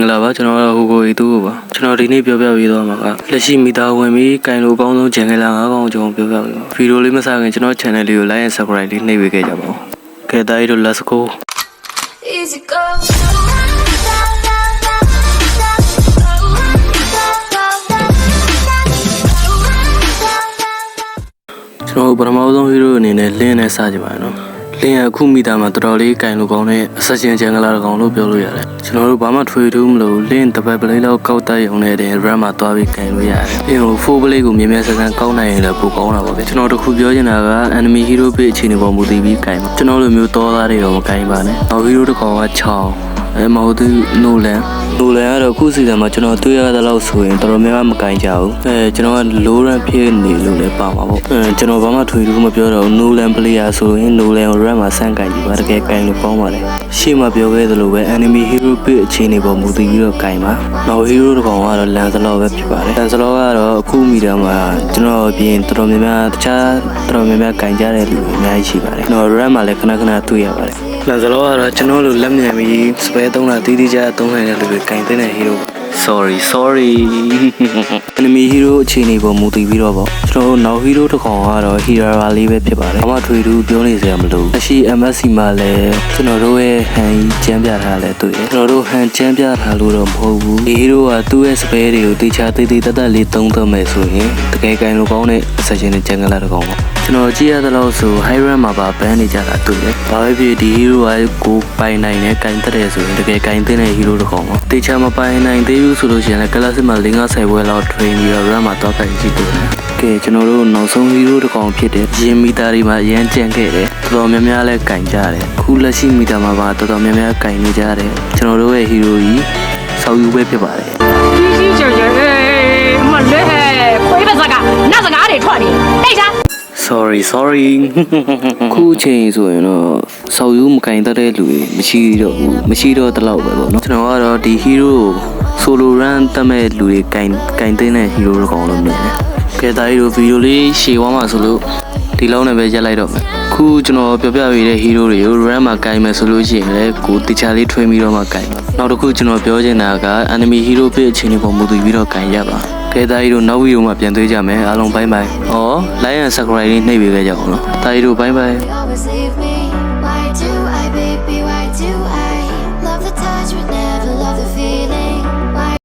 ္ဂလာပါကျွန်တော်ဟိုကိုရီတူပါကျွန်တော်ဒီနေ့ပြောပြပေးသွားမှာကလက်ရှိမိသားဝင်ပြီးကင်လိုအကောင်းဆုံး channel လာ9កောင်ကျွန်တော်ပြောပြပေးပါဗီဒီယိုလေးမစခင်ကျွန်တော် channel လေးကို like and subscribe လေးနှိပ်ပေးခဲ့ကြပါဦးကဲဒါရီတို့ let's go Easy go ကျွန်တော်ပထမဆုံး hero အနေနဲ့လင်းနဲ့စကြပါနော်လင်းအခုမိသားမှာတော်တော်လေးကင်လိုကောင်းတဲ့ assassin channel လာကောင်လို့ပြောလို့ရတယ်ကျွန်တော်တို့ဘာမှထွေထူးမလို့လင်းတပတ်ပလေးလောက်ကောက်တိုက်ရုံနဲ့တင် RAM မှာသွားပြီးကင်လို့ရတယ်လင်းကို 4 play ကိုမြင်မြင်ဆန်းဆန်းကောက်နိုင်ရင်လည်းပိုကောင်းတာပါပဲကျွန်တော်တခုပြောချင်တာက enemy hero ပြအခြေအနေပေါ်မူတည်ပြီးကင်ပါကျွန်တော်လိုမျိုးတော်သားတွေတော့မကင်ပါနဲ့နောက် hero တစ်ကောင်က6မဟုတ်သူနိုလန်ကတော့အခုစီစဉ်မှာကျွန်တော်တွေ့ရတဲ့လောက်ဆိုရင်တော်တော်များများမကင်ကြဘူးကျွန်တော်က low rank ဖြစ်နေလို့လည်းပါမှာပေါ့ကျွန်တော်ဘာမှထွေထူးမပြောတော့ Nolan player ဆိုရင် Nolan ကို rank မှာစမ်းကင်ကြည့်ပါတကယ်ကင်လို့ကောင်းပါလေရှေ့မှာပြောခဲ့သလိုပဲ enemy hero ပြအခြေအနေပေါ်မူတည်ပြီးတော့ကင်ပါနောက် hero တစ်ကောင်ကတော့ Lancelot ပဲဖြစ်ပါတယ် Lancelot ကတော့အခုမီတာမှာကျွန်တော်အပြင်တော်တော်များများတခြားတော်တော်များများကင်ကြတဲ့လူအများကြီးရှိပါတယ်ကျွန်တော် rank မှာလည်းခဏခဏတွေ့ရပါတယ်Lancelot ကတော့ကျွန်တော်လိုလက်မြန်ပြီးစပယ်သုံးတာတီးတီးကြသုံးနိုင်တဲ့လူတွေကင်တဲ့ hero sorry enemy hero အခြေအနေပေါ်မူတည်ပြီးတော့ပေါ့ကျွန်တော်တို့နောက် hero တစ်ကောင်ကတော့ Hera လေးပဲဖြစ်ပါတယ်ဘာမှထွေထူးပြောနေစရာမလိုအရှိ MSC မှာလည်းကျွန်တော်တို့ရဲ့ဟန်ကြီးကျမ်းပြထားလဲတွေ့တယ်ကျွန်တော်တို့ဟန်ကျမ်းပြထားလို့တော့မဟုတ်ဘူးဒီ hero ကသူ့ရဲ့ spell တွေကိုတေချာတေးသေးတတ်လေးသုံးသပ်မယ်ဆိုရင်တကယ်ကင်လို့ကောင်းတဲ့ session နဲ့ကျန်ကလာတစ်ကောင်ပေါ့ကျွန်တော်ကြည့်ရတဲ့လို့ဆို high rank မှာပါ ban နေကြတာတွေ့တယ်ဘာပဲဖြစ်ဒီ hero ကကိုပိုင်နိုင်နဲ့ကင်တက်တယ်ဆိုရင်တကယ်ကင်တဲ့ hero တစ်ကောင်ပေါ့တေချာမပိုင်နိုင်သေးဘူးဆိုလို့ရှိရင်လည်း classic မှာ5-10ပွဲလောက် train ပြီးတော့ rank မှာတော့ကင်ကြည့်တွေ့တယ်ကဲကျွန်တော်တို့နောက်ဆုံး hero တစ်ကောင်ဖြစ်တဲ့ရင်းမီတာတွေမှာအရန်ကြံခဲ့တယ်တော်တော်များများလည်းကင်ကြတယ်ခုလက်ရှိမီတာမှာပါတော်တော်များများကင်နေကြတယ်ကျွန်တော်တို့ရဲ့ hero ကြီးဆောက်ယူပဲဖြစ်ပါတယ်ကြီးကြီးကျယ်ကျယ်မလဲခွေးပါစကားနတ်စကားတွေထွက်နေတိတ်သားsorry ခုချိန်ဆိုရင်တော့ဆောက်ယူမကင်တတ်တဲ့လူတွေမရှိတော့တလောက်ပဲပေါ့နော်ကျွန်တော်ကတော့ဒီ hero solo run တက်မဲ့လူတွေကင်တဲ့ hero တစ်ကောင်လို့မြင်တယ်ကဲဒါရီတို့ဗီဒီယိုလေးရှည်သွားမှာဆိုလို့ဒီလုံးနဲ့ပဲရက်လိုက်တော့မယ်ခုကျွန်တော်ပြောပြပေးတဲ့ hero တွေကို run မှာကင်မယ်ဆိုလို့ရှိရင်လည်းကိုတခြားလေးထွင်းပြီးတော့မှကင်နောက်တစ်ခုကျွန်တော်ပြောချင်တာက enemy hero ပြအခြေအနေပေါ်မူတည်ပြီးတော့ကင်ရပါကဲဒါရီတို့နောက်ဗီဒီယိုမှာပြန်တွေ့ကြမယ်အားလုံးဘိုင်ဘိုင်like and subscribe လေးနှိပ်ပေးကြအောင်နော်ဒါရီတို့ဘိုင်ဘိုင်